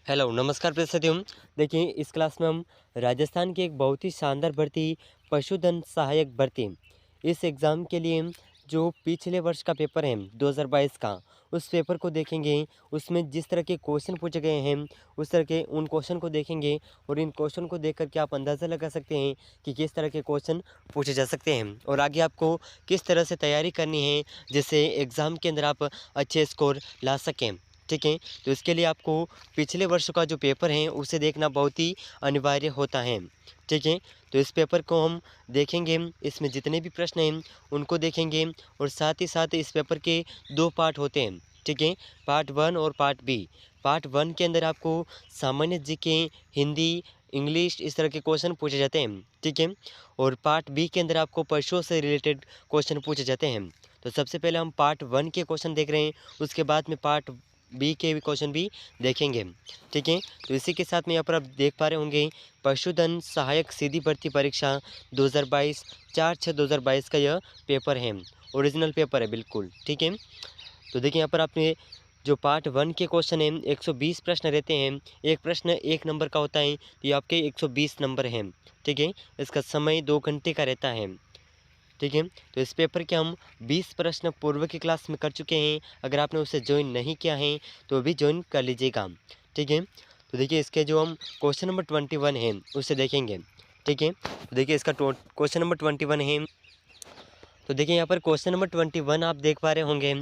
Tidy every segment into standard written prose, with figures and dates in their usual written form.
Hello नमस्कार प्रिय साथियों। देखिए इस क्लास में हम राजस्थान की एक बहुत ही शानदार भर्ती पशुधन सहायक भर्ती इस एग्ज़ाम के लिए जो पिछले वर्ष का पेपर है 2022 का उस पेपर को देखेंगे। उसमें जिस तरह के क्वेश्चन पूछे गए हैं उस तरह के उन क्वेश्चन को देखेंगे और इन क्वेश्चन को देख कर के आप अंदाज़ा लगा सकते हैं कि किस तरह के क्वेश्चन पूछे जा सकते हैं और आगे आपको किस तरह से तैयारी करनी है जिससे एग्ज़ाम के अंदर आप अच्छे स्कोर ला सकें। ठीक है, तो इसके लिए आपको पिछले वर्ष का जो पेपर है उसे देखना बहुत ही अनिवार्य होता है। ठीक है, तो इस पेपर को हम देखेंगे, इसमें जितने भी प्रश्न हैं उनको देखेंगे और साथ ही साथ इस पेपर के 2 पार्ट होते हैं। ठीक है, पार्ट 1 और पार्ट बी। पार्ट 1 के अंदर आपको सामान्य जीके, हिंदी, इंग्लिश इस तरह के क्वेश्चन पूछे जाते हैं। ठीक है, और पार्ट बी के अंदर आपको पशुओं से रिलेटेड क्वेश्चन पूछे जाते हैं। तो सबसे पहले हम पार्ट 1 के क्वेश्चन देख रहे हैं, उसके बाद में पार्ट बी के भी क्वेश्चन भी देखेंगे। ठीक है, तो इसी के साथ में यहाँ पर आप देख पा रहे होंगे पशुधन सहायक सीधी भर्ती परीक्षा 2022 4/6/2022 का यह पेपर है। ओरिजिनल पेपर है बिल्कुल। ठीक है, तो देखिए यहाँ पर आपने जो पार्ट 1 के क्वेश्चन हैं 120 प्रश्न रहते हैं। एक प्रश्न 1 नंबर का होता है, तो ये आपके 120 नंबर हैं। ठीक है, इसका समय 2 घंटे का रहता है। ठीक है, तो इस पेपर के हम 20 प्रश्न पूर्व की क्लास में कर चुके हैं। अगर आपने उसे ज्वाइन नहीं किया है तो भी ज्वाइन कर लीजिएगा। ठीक है, तो देखिए इसके जो हम क्वेश्चन नंबर 21 है उसे देखेंगे। ठीक है, तो देखिए इसका क्वेश्चन नंबर 21 है। तो देखिए यहाँ पर क्वेश्चन नंबर 21 आप देख पा रहे होंगे।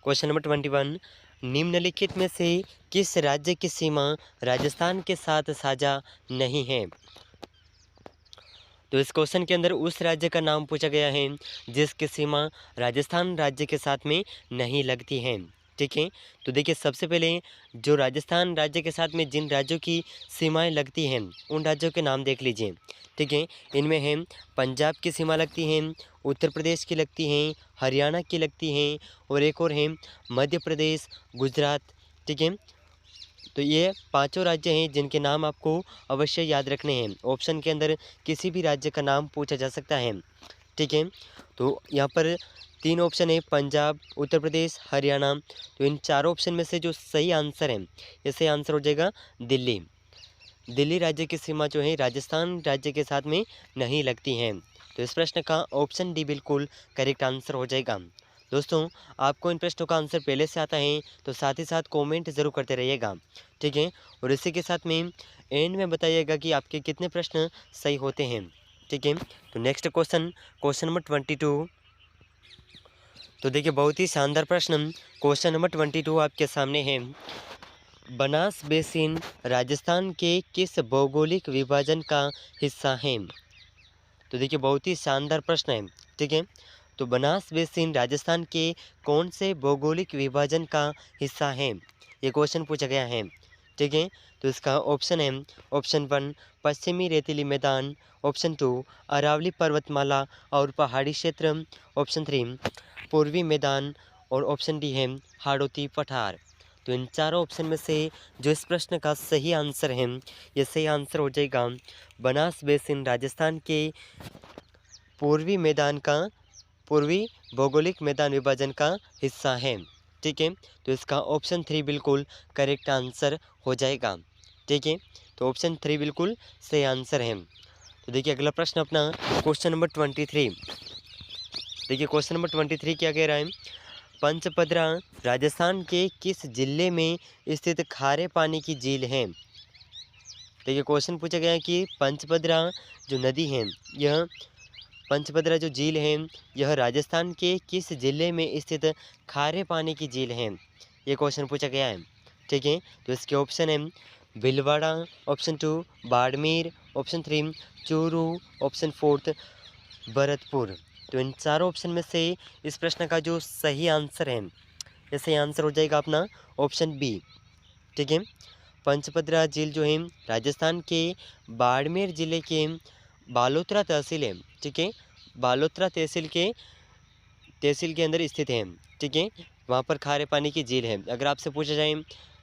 क्वेश्चन नंबर 21, निम्नलिखित में से किस राज्य की सीमा राजस्थान के साथ साझा नहीं है। तो इस क्वेश्चन के अंदर उस राज्य का नाम पूछा गया है जिसकी सीमा राजस्थान राज्य के साथ में नहीं लगती है। ठीक है, तो देखिए सबसे पहले जो राजस्थान राज्य के साथ में जिन राज्यों की सीमाएं लगती हैं उन राज्यों के नाम देख लीजिए। ठीक है, इनमें है पंजाब की सीमा लगती है, उत्तर प्रदेश की लगती हैं, हरियाणा की लगती हैं और एक और है मध्य प्रदेश, गुजरात। ठीक है, तो ये पांचों राज्य हैं जिनके नाम आपको अवश्य याद रखने हैं। ऑप्शन के अंदर किसी भी राज्य का नाम पूछा जा सकता है। ठीक है, तो यहाँ पर 3 ऑप्शन है, पंजाब, उत्तर प्रदेश, हरियाणा। तो इन चारों ऑप्शन में से जो सही आंसर है, ये सही आंसर हो जाएगा दिल्ली। दिल्ली राज्य की सीमा जो है राजस्थान राज्य के साथ में नहीं लगती हैं। तो इस प्रश्न का ऑप्शन डी बिल्कुल करेक्ट आंसर हो जाएगा। दोस्तों, आपको इन प्रश्नों का आंसर पहले से आता है तो साथ ही साथ कमेंट ज़रूर करते रहिएगा। ठीक है, और इसी के साथ में एंड में बताइएगा कि आपके कितने प्रश्न सही होते हैं। ठीक है, तो नेक्स्ट क्वेश्चन, क्वेश्चन नंबर 22। तो देखिए बहुत ही शानदार प्रश्न क्वेश्चन नंबर 22 आपके सामने है। बनास बेसिन राजस्थान के किस भौगोलिक विभाजन का हिस्सा है। तो देखिए बहुत ही शानदार प्रश्न है। ठीक है, तो बनास बेसिन राजस्थान के कौन से भौगोलिक विभाजन का हिस्सा है, ये क्वेश्चन पूछा गया है। ठीक है, तो इसका ऑप्शन है, ऑप्शन 1 पश्चिमी रेतीली मैदान, ऑप्शन 2 अरावली पर्वतमाला और पहाड़ी क्षेत्र, ऑप्शन 3 पूर्वी मैदान और ऑप्शन डी है हाड़ौती पठार। तो इन चारों ऑप्शन में से जो इस प्रश्न का सही आंसर है, ये सही आंसर हो जाएगा बनास बेसिन राजस्थान के पूर्वी मैदान का पूर्वी भौगोलिक मैदान विभाजन का हिस्सा है। ठीक है, तो इसका ऑप्शन 3 बिल्कुल करेक्ट आंसर हो जाएगा। ठीक है, तो ऑप्शन 3 बिल्कुल सही आंसर है। तो देखिए अगला प्रश्न अपना क्वेश्चन नंबर 23। देखिए क्वेश्चन नंबर 23 क्या कह रहा है। पंचपदरा राजस्थान के किस जिले में स्थित खारे पानी की झील है। देखिए क्वेश्चन पूछा गया है कि पंचपदरा जो नदी है, यह पंचपदरा जो झील है यह राजस्थान के किस जिले में स्थित खारे पानी की झील है, ये क्वेश्चन पूछा गया है। ठीक है, तो इसके ऑप्शन है Bhilwara, option 2 Barmer, option 3 Churu, option 4 Bharatpur. तो इन चारों ऑप्शन में से इस प्रश्न का जो सही आंसर है, ये सही आंसर हो जाएगा अपना ऑप्शन बी। ठीक है, पंचपदरा झील जो है राजस्थान के बाड़मेर ज़िले के बालोतरा तहसील है। ठीक है, बालोतरा तहसील के अंदर स्थित है। ठीक है, वहाँ पर खारे पानी की झील है। अगर आपसे पूछा जाए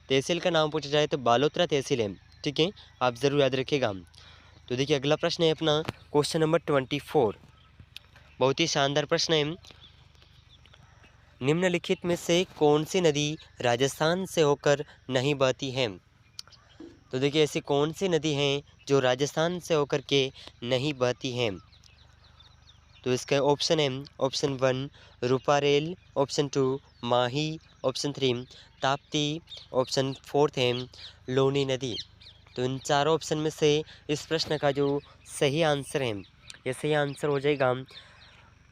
तहसील का नाम पूछा जाए तो बालोतरा तहसील है। ठीक है, आप ज़रूर याद रखिएगा। तो देखिए अगला प्रश्न है अपना क्वेश्चन नंबर 24। बहुत ही शानदार प्रश्न है। निम्नलिखित में से कौन सी नदी राजस्थान से होकर नहीं बहती है। तो देखिए ऐसी कौन सी नदी हैं जो राजस्थान से होकर के नहीं बहती हैं? तो इसका ऑप्शन है ऑप्शन 1 रूपारेल, ऑप्शन 2 माही, ऑप्शन 3 ताप्ती, ऑप्शन 4 है लोनी नदी। तो इन चारों ऑप्शन में से इस प्रश्न का जो सही आंसर है, ये सही आंसर हो जाएगा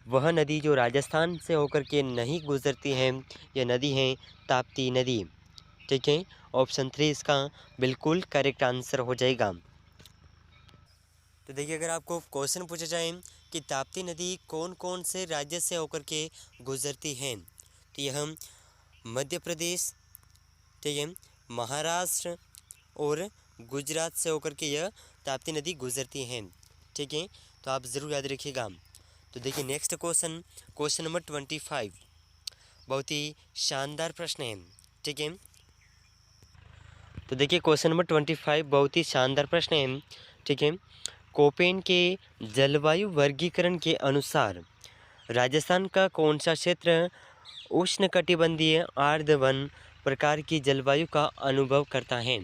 वह नदी जो राजस्थान से होकर के नहीं गुजरती है, यह नदी है ताप्ती नदी। ठीक है, ऑप्शन 3 इसका बिल्कुल करेक्ट आंसर हो जाएगा। तो देखिए अगर आपको क्वेश्चन पूछा जाए कि ताप्ती नदी कौन कौन से राज्य से होकर के गुजरती है, तो यह मध्य प्रदेश, ठीक है, महाराष्ट्र और गुजरात से होकर के यह ताप्ती नदी गुजरती है। ठीक है, तो आप ज़रूर याद रखिएगा। तो देखिए नेक्स्ट क्वेश्चन, क्वेश्चन नंबर 25, बहुत ही शानदार प्रश्न है। ठीक है, तो देखिए क्वेश्चन नंबर 25 बहुत ही शानदार प्रश्न है। ठीक है, कोपेन के जलवायु वर्गीकरण के अनुसार राजस्थान का कौन सा क्षेत्र उष्णकटिबंधीय आर्द्र वन प्रकार की जलवायु का अनुभव करता है?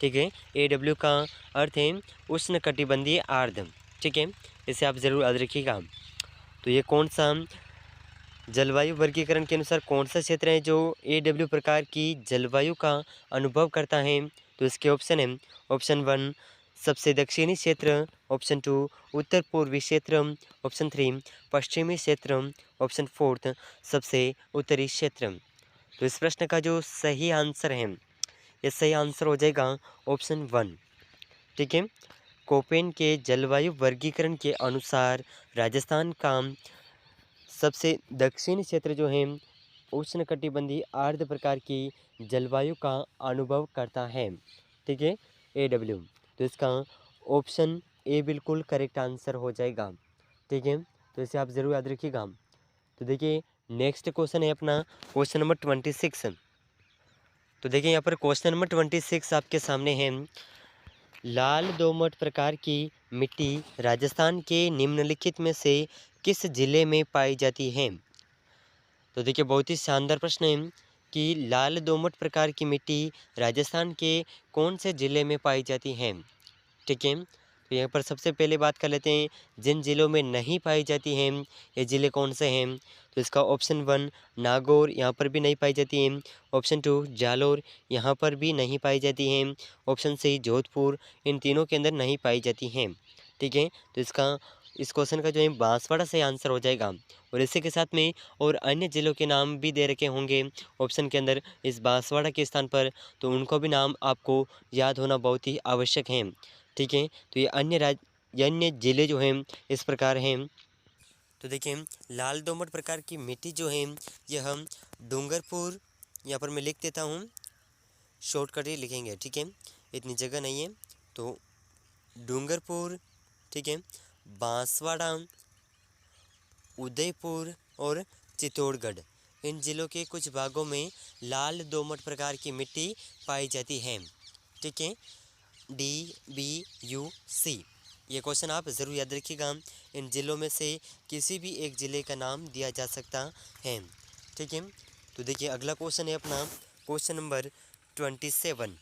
ठीक है, AW का अर्थ है उष्णकटिबंधीय आर्द्र। ठीक है, इसे आप ज़रूर याद रखिएगा। तो ये कौन सा जलवायु वर्गीकरण के अनुसार कौन सा क्षेत्र है जो AW प्रकार की जलवायु का अनुभव करता है? तो इसके ऑप्शन है ऑप्शन 1 सबसे दक्षिणी क्षेत्र, ऑप्शन 2 उत्तर पूर्वी क्षेत्र, ऑप्शन 3 पश्चिमी क्षेत्र, ऑप्शन 4 सबसे उत्तरी क्षेत्र। तो इस प्रश्न का जो सही आंसर है, ये सही आंसर हो जाएगा ऑप्शन 1। ठीक है, कोपेन के जलवायु वर्गीकरण के अनुसार राजस्थान का सबसे दक्षिणी क्षेत्र जो है उष्णकटिबंधीय आर्द्र प्रकार की जलवायु का अनुभव करता है। ठीक है, AW। तो इसका ऑप्शन ए बिल्कुल करेक्ट आंसर हो जाएगा। ठीक है, तो इसे आप ज़रूर याद रखिएगा। तो देखिए नेक्स्ट क्वेश्चन है अपना क्वेश्चन नंबर 26। तो देखिए यहाँ पर क्वेश्चन नंबर 26 आपके सामने है। लाल दोमट प्रकार की मिट्टी राजस्थान के निम्नलिखित में से किस जिले में पाई जाती है? तो देखिए बहुत ही शानदार प्रश्न है कि लाल दोमट प्रकार की मिट्टी राजस्थान के कौन से ज़िले में पाई जाती है? ठीक है, तो यहाँ पर सबसे पहले बात कर लेते हैं जिन ज़िलों में नहीं पाई जाती हैं, ये ज़िले कौन से हैं? तो इसका ऑप्शन 1 नागौर, यहाँ पर भी नहीं पाई जाती हैं। ऑप्शन 2 जालोर, यहाँ पर भी नहीं पाई जाती हैं। ऑप्शन सी जोधपुर, इन तीनों के अंदर नहीं पाई जाती हैं। ठीक है, तो इस क्वेश्चन का जो है बांसवाड़ा से आंसर हो जाएगा। और इसी के साथ में और अन्य ज़िलों के नाम भी दे रखे होंगे ऑप्शन के अंदर इस बांसवाड़ा के स्थान पर, तो उनको भी नाम आपको याद होना बहुत ही आवश्यक है। ठीक है, तो ये अन्य ज़िले जो हैं इस प्रकार हैं। तो देखिए लाल दोमट प्रकार की मिट्टी जो है यह हम डूंगरपुर, यहाँ पर मैं लिख देता हूँ, शॉर्टकट ही लिखेंगे। ठीक है, इतनी जगह नहीं है, तो डूंगरपुर, ठीक है, बांसवाड़ा, उदयपुर और चित्तौड़गढ़, इन ज़िलों के कुछ भागों में लाल दोमट प्रकार की मिट्टी पाई जाती है। ठीक है, DBUC, ये क्वेश्चन आप ज़रूर याद रखिएगा। इन ज़िलों में से किसी भी एक ज़िले का नाम दिया जा सकता है। ठीक है, तो देखिए अगला क्वेश्चन है अपना क्वेश्चन नंबर 27।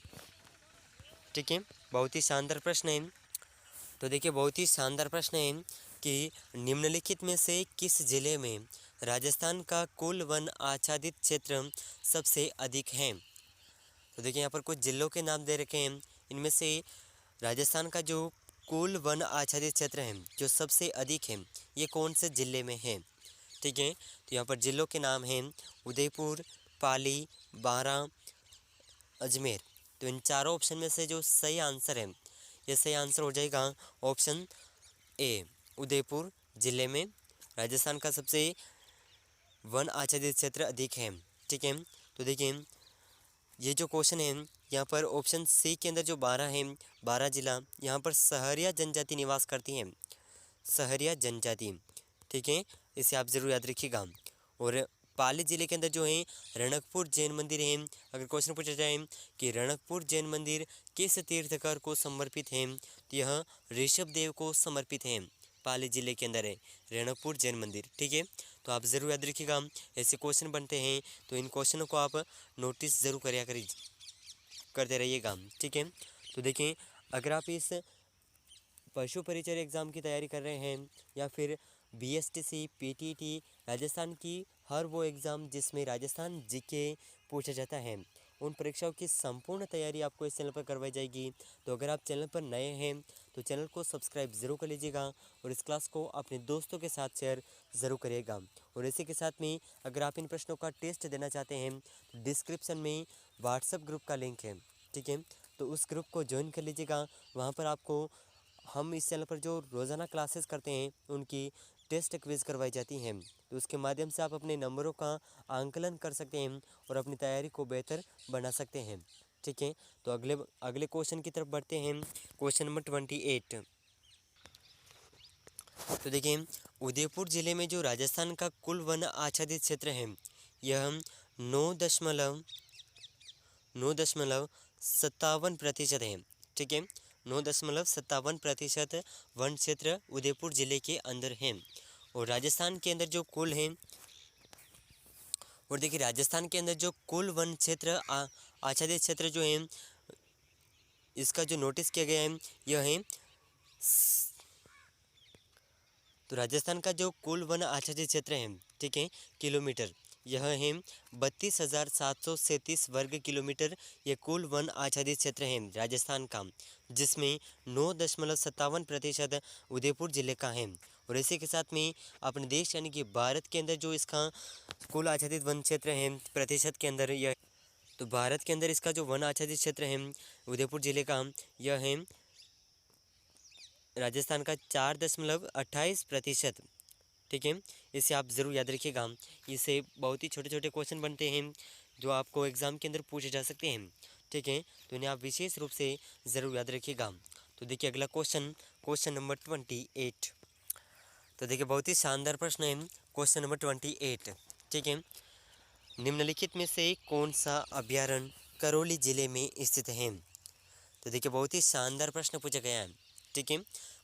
ठीक है, बहुत ही शानदार प्रश्न है। तो देखिए बहुत ही शानदार प्रश्न है कि निम्नलिखित में से किस ज़िले में राजस्थान का कुल वन आच्छादित क्षेत्र सबसे अधिक है? तो देखिए यहाँ पर कुछ ज़िलों के नाम दे रखे हैं, इनमें से राजस्थान का जो कुल वन आच्छादित क्षेत्र है जो सबसे अधिक है, ये कौन से ज़िले में है? ठीक है, तो यहाँ पर ज़िलों के नाम हैं उदयपुर, पाली, बारां, अजमेर। तो इन चारों ऑप्शन में से जो सही आंसर है, ये सही आंसर हो जाएगा ऑप्शन ए, उदयपुर ज़िले में राजस्थान का सबसे वन आच्छादित क्षेत्र अधिक है। ठीक है, तो देखिए ये जो क्वेश्चन है यहाँ पर ऑप्शन सी के अंदर जो 12 है, 12 जिला, यहाँ पर सहरिया जनजाति निवास करती हैं, सहरिया जनजाति। ठीक है, इसे आप ज़रूर याद रखिएगा। और पाली ज़िले के अंदर जो है रणकपुर जैन मंदिर है। अगर क्वेश्चन पूछा जाए कि रणकपुर जैन मंदिर किस तीर्थकर को समर्पित है, तो यह ऋषभ देव को समर्पित है। पाली ज़िले के अंदर है रणकपुर जैन मंदिर। ठीक है, तो आप ज़रूर याद रखिएगा, ऐसे क्वेश्चन बनते हैं तो इन क्वेश्चनों को आप नोटिस ज़रूर करते रहिएगा। ठीक है, तो देखें, अगर आप इस पशु परिचर एग्ज़ाम की तैयारी कर रहे हैं या फिर बीएसटीसी, पीटीटी, राजस्थान की हर वो एग्ज़ाम जिसमें राजस्थान जीके पूछा जाता है, उन परीक्षाओं की संपूर्ण तैयारी आपको इस चैनल पर करवाई जाएगी। तो अगर आप चैनल पर नए हैं तो चैनल को सब्सक्राइब ज़रूर कर लीजिएगा और इस क्लास को अपने दोस्तों के साथ शेयर ज़रूर करिएगा। और इसी के साथ में अगर आप इन प्रश्नों का टेस्ट देना चाहते हैं तो डिस्क्रिप्शन में व्हाट्सएप ग्रुप का लिंक है, ठीक है, तो उस ग्रुप को ज्वाइन कर लीजिएगा। वहाँ पर आपको हम इस चैनल पर जो रोज़ाना क्लासेस करते हैं उनकी टेस्ट क्विज़ करवाई जाती हैं, तो उसके माध्यम से आप अपने नंबरों का आंकलन कर सकते हैं और अपनी तैयारी को बेहतर बना सकते हैं, ठीक है। तो अगले क्वेश्चन की तरफ बढ़ते हैं। Question number 28। तो देखिए, उदयपुर ज़िले में जो राजस्थान का कुल वन आच्छादित क्षेत्र है यह 9.57% है, ठीक है। 9.57% वन क्षेत्र उदयपुर ज़िले के अंदर है। और राजस्थान के अंदर जो कुल है, और देखिए राजस्थान के अंदर जो कुल वन क्षेत्र आच्छादित क्षेत्र जो है इसका जो नोटिस किया गया है यह है, तो राजस्थान का जो कुल वन आच्छादित क्षेत्र है, ठीक है, किलोमीटर, यह है 32,737 वर्ग किलोमीटर। ये कुल वन आच्छादित क्षेत्र है राजस्थान का, जिसमें 9.57% उदयपुर ज़िले का है। और इसी के साथ में अपने देश यानी कि भारत के अंदर जो इसका कुल आच्छादित वन क्षेत्र है प्रतिशत के अंदर यह, तो भारत के अंदर इसका जो वन आच्छादित क्षेत्र है उदयपुर ज़िले का यह है राजस्थान का 4.28%, ठीक है। इसे आप ज़रूर याद रखिएगा। इससे बहुत ही छोटे छोटे क्वेश्चन बनते हैं जो आपको एग्ज़ाम के अंदर पूछे जा सकते हैं, ठीक है, तो इन्हें आप विशेष रूप से ज़रूर याद रखिएगा। तो देखिए अगला क्वेश्चन नंबर 28। तो देखिए बहुत ही शानदार प्रश्न है क्वेश्चन नंबर 28, ठीक है। निम्नलिखित में से कौन सा अभ्यारण्य करौली ज़िले में स्थित है? तो देखिए बहुत ही शानदार प्रश्न पूछा गया है, ठीक है।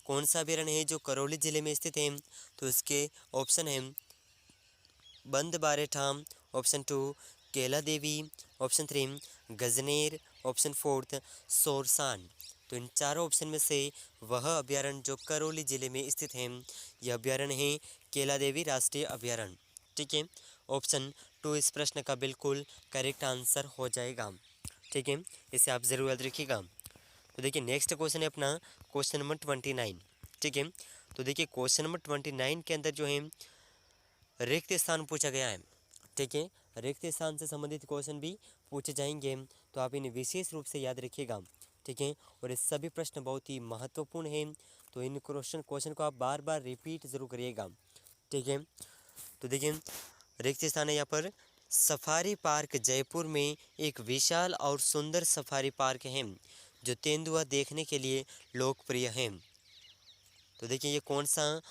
कौन सा अभ्यारण्य है जो करौली ज़िले में स्थित है? तो इसके ऑप्शन है बंद बारेठाम, ऑप्शन 2 केला देवी, ऑप्शन 3 गजनेर, ऑप्शन 4 सोरसान। तो इन चारों ऑप्शन में से वह अभ्यारण्य जो करौली ज़िले में स्थित है यह अभ्यारण्य है केला देवी राष्ट्रीय अभ्यारण्य, ठीक है। ऑप्शन 2 इस प्रश्न का बिल्कुल करेक्ट आंसर हो जाएगा, ठीक है, इसे आप ज़रूर याद रखिएगा। तो देखिए नेक्स्ट क्वेश्चन है अपना क्वेश्चन नंबर 29, ठीक है। तो देखिए क्वेश्चन नंबर 29 के अंदर जो है रिक्त स्थान पूछा गया है, ठीक है। रिक्त स्थान से संबंधित क्वेश्चन भी पूछे जाएंगे, तो आप इन्हें विशेष रूप से याद रखिएगा, ठीक है। और ये सभी प्रश्न बहुत ही महत्वपूर्ण हैं, तो इन क्वेश्चन को आप बार बार रिपीट ज़रूर करिएगा, ठीक है। तो देखिए रिक्त स्थान है यहाँ पर सफारी पार्क जयपुर में एक विशाल और सुंदर सफारी पार्क है जो तेंदुआ देखने के लिए लोकप्रिय है। तो देखिए ये कौन सा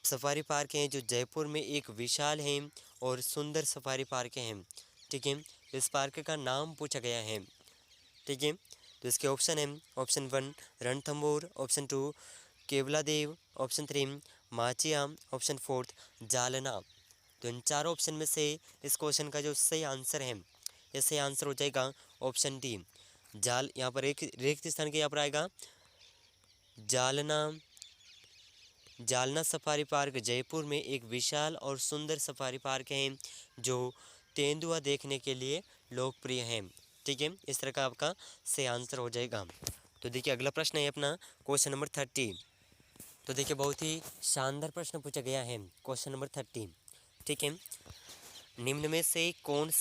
सफारी पार्क है जो जयपुर में एक विशाल है और सुंदर सफारी पार्क है, ठीक है। इस पार्क का नाम पूछा गया है, ठीक है। तो इसके ऑप्शन है option 1 Ranthambore, option 2 Keoladeo, option 3 Machia, option 4 Jalna. तो इन चारों ऑप्शन में से इस क्वेश्चन का जो सही आंसर है, ये सही आंसर हो जाएगा ऑप्शन डी यहाँ पर एक रिक्त स्थान के यहाँ पर आएगा जालना सफारी पार्क जयपुर में एक विशाल और सुंदर सफारी पार्क है जो तेंदुआ देखने के लिए लोकप्रिय है, ठीक है। इस तरह का आपका सही आंसर हो जाएगा। तो देखिए अगला प्रश्न है अपना क्वेश्चन नंबर 30। तो देखिए बहुत ही शानदार प्रश्न पूछा गया है क्वेश्चन नंबर 30, ठीक है। निम्न में से कौन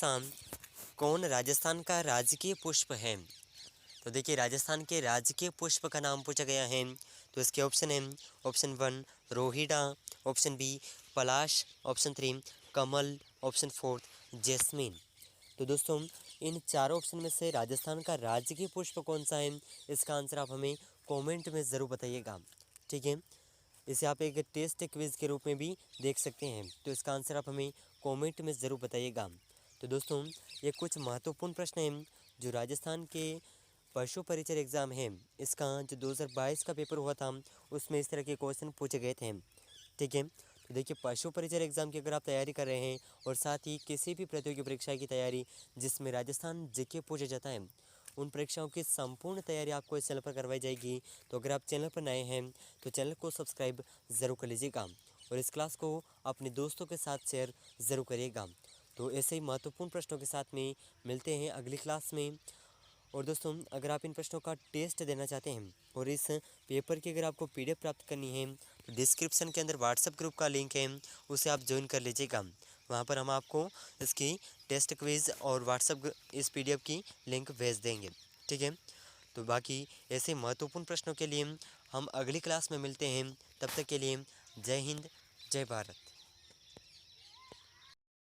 राजस्थान का राजकीय पुष्प है? तो देखिए राजस्थान के राजकीय पुष्प का नाम पूछा गया है, तो इसके ऑप्शन है ऑप्शन 1 रोहिड़ा, ऑप्शन बी पलाश, ऑप्शन 3 कमल, ऑप्शन 4 जैस्मीन। तो दोस्तों इन चारों ऑप्शन में से राजस्थान का राजकीय पुष्प कौन सा है, इसका आंसर आप हमें कमेंट में ज़रूर बताइएगा, ठीक है। इसे आप एक टेस्ट क्विज़ के रूप में भी देख सकते हैं, तो इसका आंसर आप हमें कमेंट में ज़रूर बताइएगा। तो दोस्तों ये कुछ महत्वपूर्ण प्रश्न हैं जो राजस्थान के पशु परिचर एग्ज़ाम है, इसका जो 2022 का पेपर हुआ था उसमें इस तरह के क्वेश्चन पूछे गए थे, ठीक है। तो देखिए पशु परिचर एग्ज़ाम की अगर आप तैयारी कर रहे हैं और साथ ही किसी भी प्रतियोगी परीक्षा की तैयारी जिसमें राजस्थान जीके पूछा जाता है, उन परीक्षाओं की संपूर्ण तैयारी आपको इस चैनल पर करवाई जाएगी। तो अगर आप चैनल पर नए हैं तो चैनल को सब्सक्राइब ज़रूर कर लीजिएगा और इस क्लास को अपने दोस्तों के साथ शेयर ज़रूर करिएगा। तो ऐसे ही महत्वपूर्ण प्रश्नों के साथ में मिलते हैं अगली क्लास में। और दोस्तों, अगर आप इन प्रश्नों का टेस्ट देना चाहते हैं और इस पेपर की अगर आपको पीडीएफ प्राप्त करनी है तो डिस्क्रिप्शन के अंदर व्हाट्सएप ग्रुप का लिंक है, उसे आप ज्वाइन कर लीजिएगा। वहाँ पर हम आपको इसकी टेस्ट क्विज़ और व्हाट्सएप इस पीडीएफ की लिंक भेज देंगे। ठीक है, तो बाकी ऐसे महत्वपूर्ण प्रश्नों के लिए हम अगली क्लास में मिलते हैं। तब तक के लिए जय हिंद, जय भारत।